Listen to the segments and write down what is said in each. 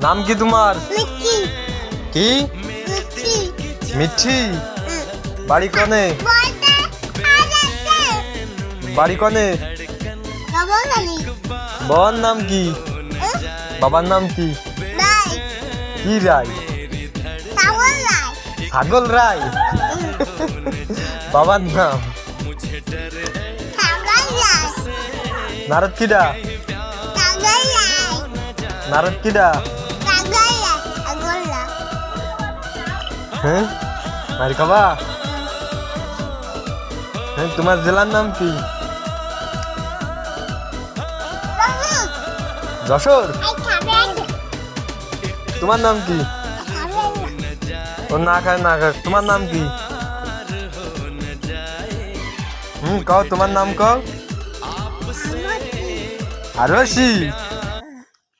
নাম কি তোমার? মিঠি কি? মিঠি মিঠি। বাড়ি কনে? বলতে আরেকটা বাড়ি কনে? নবজানি বাবার নাম কি? বাবার নাম কি? নাই কি রায়? সাগর নাই ছাগল রায়। বাবার নাম? সাগর নাই নারদ কিডা? সাগর নাই নারদ কিডা? সাগর নাই সাগর নাই হ্যাঁ মারি খাবা? হ্যাঁ তোমার জেলার নাম কি? যশোর। তোমার নাম কি? ও না খায় না খায়। তোমার নাম কি? কও তোমার নাম কও। আরশি।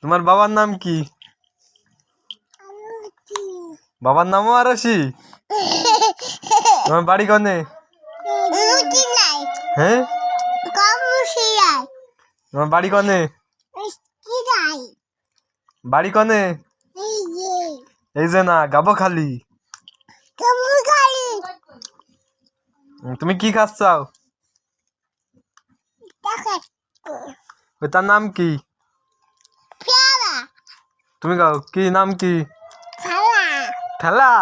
তোমার বাবার নাম কি? বাবার নামও আরশি। তোমার বাড়ি কনে? হ্যাঁ তোমার বাড়ি কনে? বাড়ি কনে? এই যে না গাবো খালি। তুমি কি খাচ্ছাও? তার নাম কি? তুমি গাও কি নাম কি? ঠেলা।